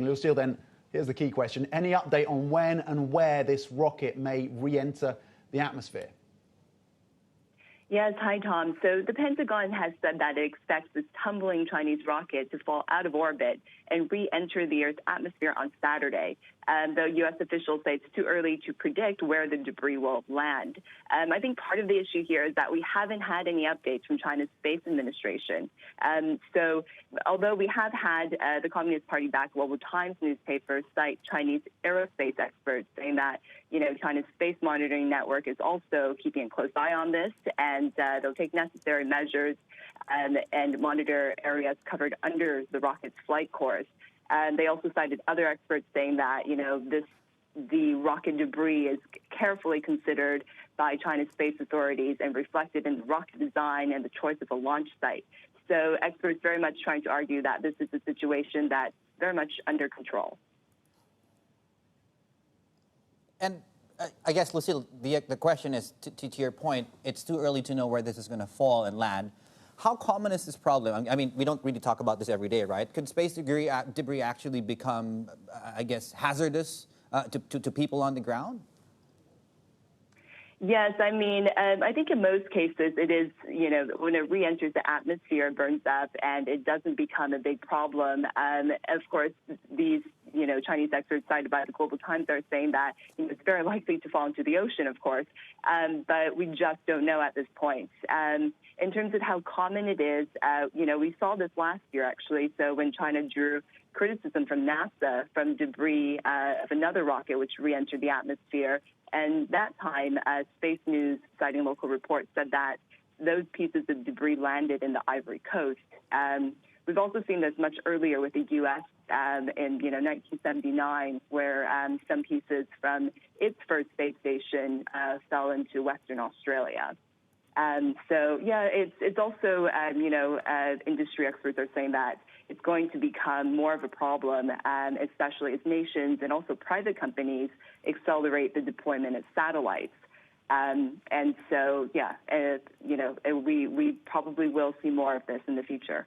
Lucille, then, here's the key question. Any update on when and where this rocket may re-enter the atmosphere? Yes, hi, Tom. So the Pentagon has said that it expects this tumbling Chinese rocket to fall out of orbit and re-enter the Earth's atmosphere on Saturday. Though U.S. officials say it's too early to predict where the debris will land. I think part of the issue here is that we haven't had any updates from China's Space Administration. So although we have had the Communist Party-backed Global Times newspaper cite Chinese aerospace experts saying that, China's space monitoring network is also keeping a close eye on this, and they'll take necessary measures and monitor areas covered under the rocket's flight course. They also cited other experts saying that, the rocket debris is carefully considered by China's space authorities and reflected in the rocket design and the choice of a launch site. So experts very much trying to argue that this is a situation that's very much under control. And I guess, Lucille, the question is, to your point, it's too early to know where this is going to fall and land. How common is this problem? I mean, we don't really talk about this every day, right? Could space debris actually become, I guess, hazardous to people on the ground? Yes, I mean, I think in most cases it is, when it re-enters the atmosphere, it burns up and it doesn't become a big problem. Of course, these, Chinese experts cited by the Global Times are saying that it's very likely to fall into the ocean, of course, but we just don't know at this point. In terms of how common it is, we saw this last year, actually. So when China drew criticism from NASA from debris of another rocket which re-entered the atmosphere, and that time, Space News, citing local reports, said that those pieces of debris landed in the Ivory Coast. We've also seen this much earlier with the U.S. In 1979, where some pieces from its first space station fell into Western Australia. So, yeah, it's also, industry experts are saying that it's going to become more of a problem, especially as nations and also private companies accelerate the deployment of satellites. And so, yeah, we probably will see more of this in the future.